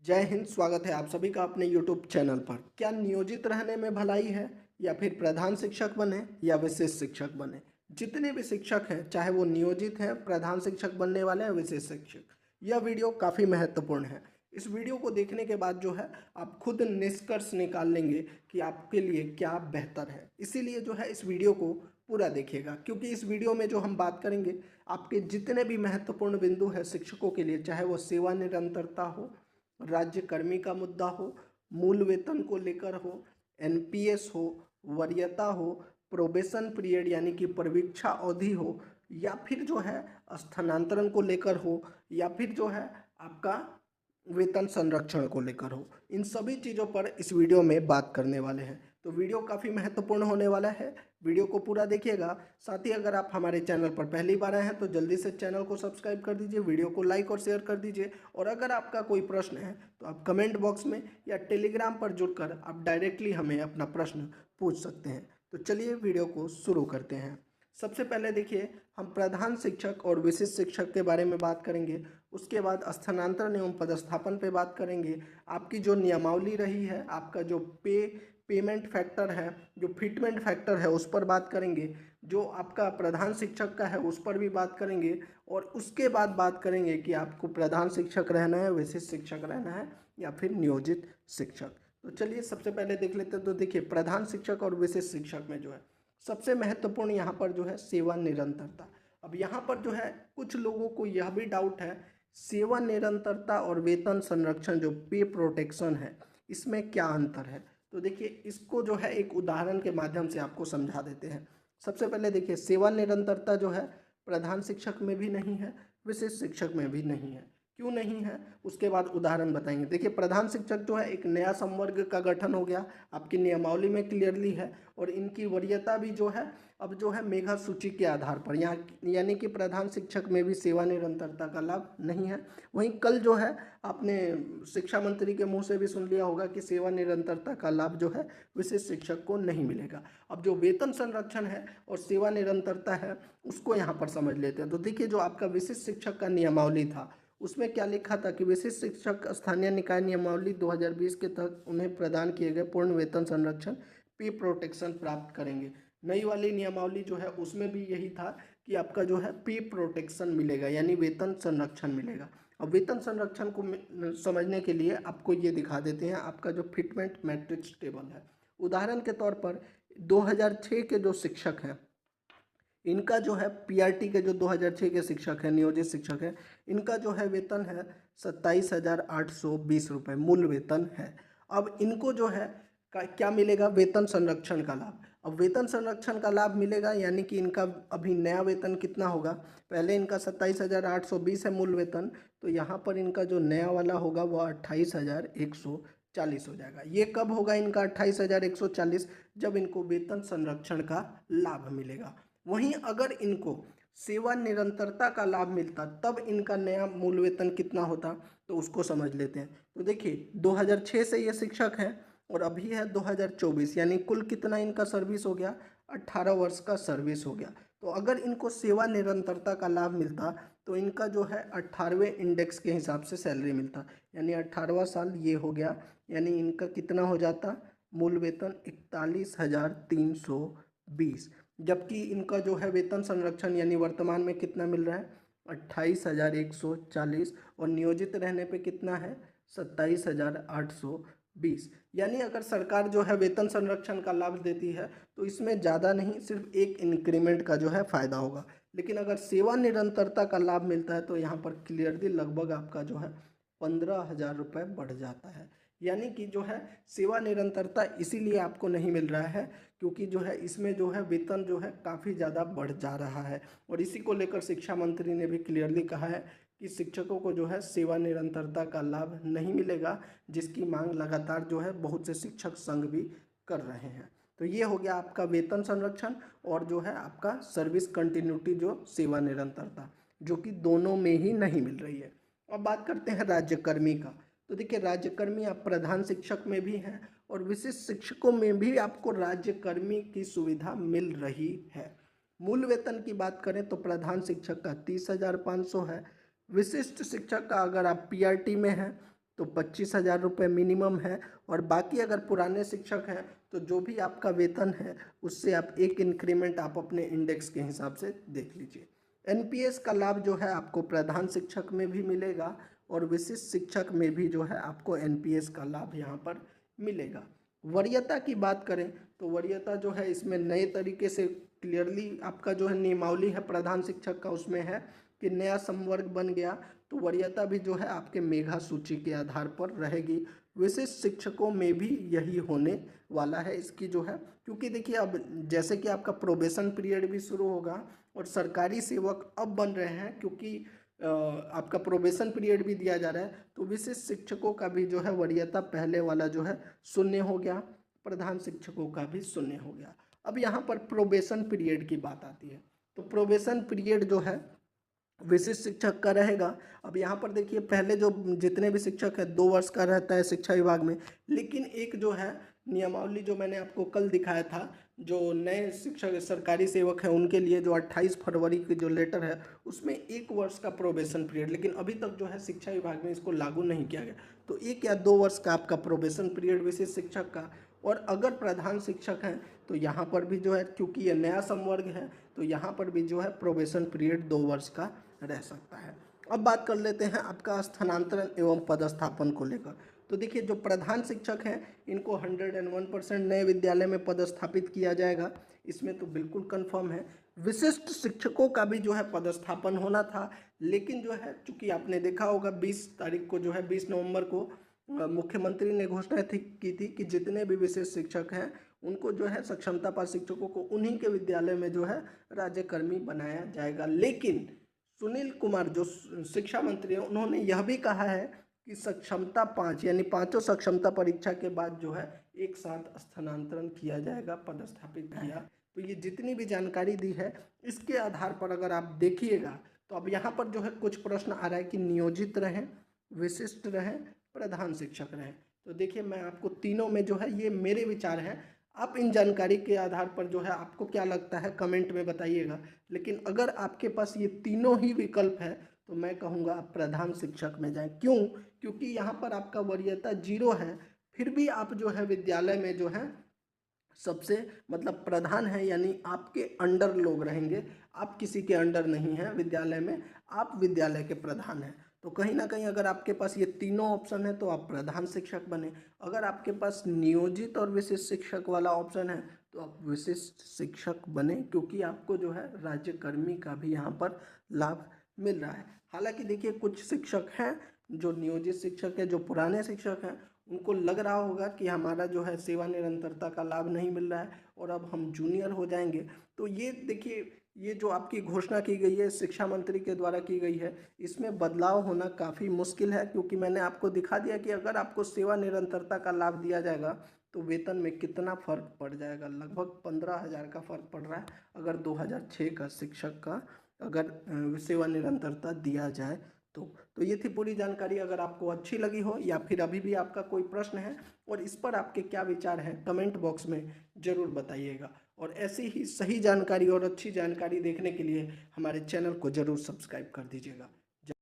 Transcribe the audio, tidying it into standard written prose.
जय हिंद। स्वागत है आप सभी का अपने YouTube चैनल पर। क्या नियोजित रहने में भलाई है या फिर प्रधान शिक्षक बने या विशेष शिक्षक बने? जितने भी शिक्षक हैं, चाहे वो नियोजित हैं, प्रधान शिक्षक बनने वाले हैं, विशेष शिक्षक, यह वीडियो काफ़ी महत्वपूर्ण है। इस वीडियो को देखने के बाद जो है आप खुद निष्कर्ष निकाल लेंगे कि आपके लिए क्या बेहतर है। इसीलिए जो है इस वीडियो को पूरा देखिएगा, क्योंकि इस वीडियो में जो हम बात करेंगे आपके जितने भी महत्वपूर्ण बिंदु है शिक्षकों के लिए, चाहे वो सेवा निरंतरता हो, राज्य कर्मी का मुद्दा हो, मूल वेतन को लेकर हो, एनपीएस हो, वरीयता हो, प्रोबेशन पीरियड यानी कि प्रवीक्षा अवधि हो, या फिर जो है स्थानांतरण को लेकर हो, या फिर जो है आपका वेतन संरक्षण को लेकर हो, इन सभी चीज़ों पर इस वीडियो में बात करने वाले हैं। तो वीडियो काफ़ी महत्वपूर्ण होने वाला है, वीडियो को पूरा देखिएगा। साथ ही अगर आप हमारे चैनल पर पहली बार आए हैं तो जल्दी से चैनल को सब्सक्राइब कर दीजिए, वीडियो को लाइक और शेयर कर दीजिए। और अगर आपका कोई प्रश्न है तो आप कमेंट बॉक्स में या टेलीग्राम पर जुड़कर आप डायरेक्टली हमें अपना प्रश्न पूछ सकते हैं। तो चलिए वीडियो को शुरू करते हैं। सबसे पहले देखिए, हम प्रधान शिक्षक और विशेष शिक्षक के बारे में बात करेंगे। उसके बाद स्थानांतरण एवं पदस्थापन पे बात करेंगे। आपकी जो नियमावली रही है, आपका जो पेमेंट फैक्टर है, जो फिटमेंट फैक्टर है, उस पर बात करेंगे। जो आपका प्रधान शिक्षक का है उस पर भी बात करेंगे। और उसके बाद बात करेंगे कि आपको प्रधान शिक्षक रहना है, विशेष शिक्षक रहना है, या फिर नियोजित शिक्षक। तो चलिए सबसे पहले देख लेते हैं। तो देखिए, प्रधान शिक्षक और विशेष शिक्षक में जो है सबसे महत्वपूर्ण यहाँ पर जो है सेवा निरंतरता। अब यहाँ पर जो है कुछ लोगों को यह भी डाउट है, सेवा निरंतरता और वेतन संरक्षण जो पे प्रोटेक्शन है, इसमें क्या अंतर है? तो देखिए, इसको जो है एक उदाहरण के माध्यम से आपको समझा देते हैं। सबसे पहले देखिए, सेवा निरंतरता जो है प्रधान शिक्षक में भी नहीं है, विशेष शिक्षक में भी नहीं है। क्यों नहीं है, उसके बाद उदाहरण बताएंगे। देखिए, प्रधान शिक्षक जो है एक नया संवर्ग का गठन हो गया, आपकी नियमावली में क्लियरली है। और इनकी वरीयता भी जो है अब जो है मेधा सूची के आधार पर, यहाँ यानी कि प्रधान शिक्षक में भी सेवा निरंतरता का लाभ नहीं है। वहीं कल जो है आपने शिक्षा मंत्री के मुंह से भी सुन लिया होगा कि सेवा निरंतरता का लाभ जो है विशेष शिक्षक को नहीं मिलेगा। अब जो वेतन संरक्षण है और सेवा निरंतरता है, उसको यहाँ पर समझ लेते हैं। तो देखिए, जो आपका विशेष शिक्षक का नियमावली था उसमें क्या लिखा था कि विशेष शिक्षक स्थानीय निकाय नियमावली 2020 के तहत उन्हें प्रदान किए गए पूर्ण वेतन संरक्षण पे प्रोटेक्शन प्राप्त करेंगे। नई वाली नियमावली जो है उसमें भी यही था कि आपका जो है पे प्रोटेक्शन मिलेगा, यानी वेतन संरक्षण मिलेगा। अब वेतन संरक्षण को समझने के लिए आपको ये दिखा देते हैं, आपका जो फिटमेंट मैट्रिक्स टेबल है। उदाहरण के तौर पर 2006 के जो शिक्षक हैं, इनका जो है पीआरटी के जो 2006 के शिक्षक हैं, नियोजित शिक्षक हैं, इनका जो है वेतन है 27,820 रुपये मूल वेतन है। अब इनको जो है क्या मिलेगा? वेतन संरक्षण का लाभ। अब वेतन संरक्षण का लाभ मिलेगा, यानी कि इनका अभी नया वेतन कितना होगा? पहले इनका 27,820 है मूल वेतन, तो यहाँ पर इनका जो नया वाला होगा वो 28,140 हो जाएगा। ये कब होगा इनका 28,140? जब इनको वेतन संरक्षण का लाभ मिलेगा। वहीं अगर इनको सेवा निरंतरता का लाभ मिलता तब इनका नया मूल वेतन कितना होता, तो उसको समझ लेते हैं। तो देखिए, 2006 से ये शिक्षक हैं और अभी है 2024, यानी कुल कितना इनका सर्विस हो गया? 18 वर्ष का सर्विस हो गया। तो अगर इनको सेवा निरंतरता का लाभ मिलता तो इनका जो है 18वें इंडेक्स के हिसाब से सैलरी मिलता, यानी 18वां साल ये हो गया, यानी इनका कितना हो जाता? मूल वेतन 41,320। जबकि इनका जो है वेतन संरक्षण यानी वर्तमान में कितना मिल रहा है? 28,140। और नियोजित रहने पे कितना है? 27,820। यानी अगर सरकार जो है वेतन संरक्षण का लाभ देती है तो इसमें ज़्यादा नहीं, सिर्फ एक इंक्रीमेंट का जो है फ़ायदा होगा। लेकिन अगर सेवा निरंतरता का लाभ मिलता है तो यहाँ पर क्लियरली लगभग आपका जो है 15,000 रुपये बढ़ जाता है। यानी कि जो है सेवा निरंतरता इसीलिए आपको नहीं मिल रहा है क्योंकि जो है इसमें जो है वेतन जो है काफ़ी ज़्यादा बढ़ जा रहा है। और इसी को लेकर शिक्षा मंत्री ने भी क्लियरली कहा है कि शिक्षकों को जो है सेवा निरंतरता का लाभ नहीं मिलेगा, जिसकी मांग लगातार जो है बहुत से शिक्षक संघ भी कर रहे हैं। तो ये हो गया आपका वेतन संरक्षण और जो है आपका सर्विस कंटिन्यूटी, जो सेवा निरंतरता, जो कि दोनों में ही नहीं मिल रही है। अब बात करते हैं राज्यकर्मी का। तो देखिए, राज्यकर्मी आप प्रधान शिक्षक में भी हैं और विशिष्ट शिक्षकों में भी आपको राज्यकर्मी की सुविधा मिल रही है। मूल वेतन की बात करें तो प्रधान शिक्षक का 30,500 है। विशिष्ट शिक्षक का अगर आप पीआरटी में हैं तो 25,000 रुपये मिनिमम है। और बाकी अगर पुराने शिक्षक हैं तो जो भी आपका वेतन है उससे आप एक इंक्रीमेंट आप अपने इंडेक्स के हिसाब से देख लीजिए। एनपीएस का लाभ जो है आपको प्रधान शिक्षक में भी मिलेगा और विशिष्ट शिक्षक में भी जो है आपको एनपीएस का लाभ यहाँ पर मिलेगा। वरीयता की बात करें तो वरीयता जो है इसमें नए तरीके से क्लियरली आपका जो है नियमावली है प्रधान शिक्षक का, उसमें है कि नया संवर्ग बन गया तो वरीयता भी जो है आपके मेधा सूची के आधार पर रहेगी। विशिष्ट शिक्षकों में भी यही होने वाला है इसकी जो है, क्योंकि देखिए अब जैसे कि आपका प्रोबेशन पीरियड भी शुरू होगा और सरकारी सेवक अब बन रहे हैं क्योंकि आपका प्रोबेशन पीरियड भी दिया जा रहा है, तो विशिष्ट शिक्षकों का भी जो है वरीयता पहले वाला जो है शून्य हो गया, प्रधान शिक्षकों का भी शून्य हो गया। अब यहाँ पर प्रोबेशन पीरियड की बात आती है, तो प्रोबेशन पीरियड जो है विशिष्ट शिक्षक का रहेगा। अब यहाँ पर देखिए पहले जो जितने भी शिक्षक है 2 वर्ष का रहता है शिक्षा विभाग में, लेकिन एक जो है नियमावली जो मैंने आपको कल दिखाया था, जो नए शिक्षक सरकारी सेवक हैं उनके लिए जो 28 फरवरी की जो लेटर है उसमें 1 वर्ष का प्रोबेशन पीरियड, लेकिन अभी तक जो है शिक्षा विभाग में इसको लागू नहीं किया गया, तो 1 या 2 वर्ष का आपका प्रोबेशन पीरियड विशिष्ट शिक्षक का। और अगर प्रधान शिक्षक हैं तो यहाँ पर भी जो है क्योंकि ये नया संवर्ग है तो यहाँ पर भी जो है प्रोबेशन पीरियड 2 वर्ष का रह सकता है। अब बात कर लेते हैं आपका स्थानांतरण एवं पदस्थापन को लेकर। तो देखिए जो प्रधान शिक्षक हैं इनको 101% नए विद्यालय में पदस्थापित किया जाएगा, इसमें तो बिल्कुल कंफर्म है। विशिष्ट शिक्षकों का भी जो है पदस्थापन होना था, लेकिन जो है चूंकि आपने देखा होगा 20 तारीख को जो है 20 नवंबर को मुख्यमंत्री ने घोषणा की थी कि जितने भी विशेष शिक्षक हैं उनको जो है सक्षमता पात्र शिक्षकों को उन्हीं के विद्यालय में जो है राज्यकर्मी बनाया जाएगा। लेकिन सुनील कुमार जो शिक्षा मंत्री हैं उन्होंने यह भी कहा है कि सक्षमता 5 यानी 5 सक्षमता परीक्षा के बाद जो है एक साथ स्थानांतरण किया जाएगा, पदस्थापित किया। तो ये जितनी भी जानकारी दी है इसके आधार पर अगर आप देखिएगा तो अब यहाँ पर जो है कुछ प्रश्न आ रहा है कि नियोजित रहें, विशिष्ट रहें, प्रधान शिक्षक रहें। तो देखिए मैं आपको तीनों में जो है ये मेरे विचार हैं, आप इन जानकारी के आधार पर जो है आपको क्या लगता है कमेंट में बताइएगा। लेकिन अगर आपके पास ये तीनों ही विकल्प है तो मैं कहूँगा आप प्रधान शिक्षक में जाएं। क्यों? क्योंकि यहाँ पर आपका वरीयता 0 है, फिर भी आप जो है विद्यालय में जो है सबसे मतलब प्रधान है, यानी आपके अंडर लोग रहेंगे, आप किसी के अंडर नहीं हैं विद्यालय में, आप विद्यालय के प्रधान हैं। तो कहीं ना कहीं अगर आपके पास ये तीनों ऑप्शन है तो आप प्रधान शिक्षक बने। अगर आपके पास नियोजित और विशिष्ट शिक्षक वाला ऑप्शन है तो आप विशिष्ट शिक्षक बने, क्योंकि आपको जो है राज्यकर्मी का भी यहाँ पर लाभ मिल रहा है। हालांकि देखिए कुछ शिक्षक हैं जो नियोजित शिक्षक है, जो पुराने शिक्षक हैं, उनको लग रहा होगा कि हमारा जो है सेवा निरंतरता का लाभ नहीं मिल रहा है और अब हम जूनियर हो जाएंगे। तो ये देखिए ये जो आपकी घोषणा की गई है शिक्षा मंत्री के द्वारा की गई है, इसमें बदलाव होना काफ़ी मुश्किल है, क्योंकि मैंने आपको दिखा दिया कि अगर आपको सेवा निरंतरता का लाभ दिया जाएगा तो वेतन में कितना फ़र्क पड़ जाएगा। लगभग 15,000 का फ़र्क पड़ रहा है अगर 2006 का शिक्षक का अगर सेवा निरंतरता दिया जाए तो ये थी पूरी जानकारी। अगर आपको अच्छी लगी हो या फिर अभी भी आपका कोई प्रश्न है और इस पर आपके क्या विचार हैं कमेंट बॉक्स में ज़रूर बताइएगा। और ऐसी ही सही जानकारी और अच्छी जानकारी देखने के लिए हमारे चैनल को ज़रूर सब्सक्राइब कर दीजिएगा।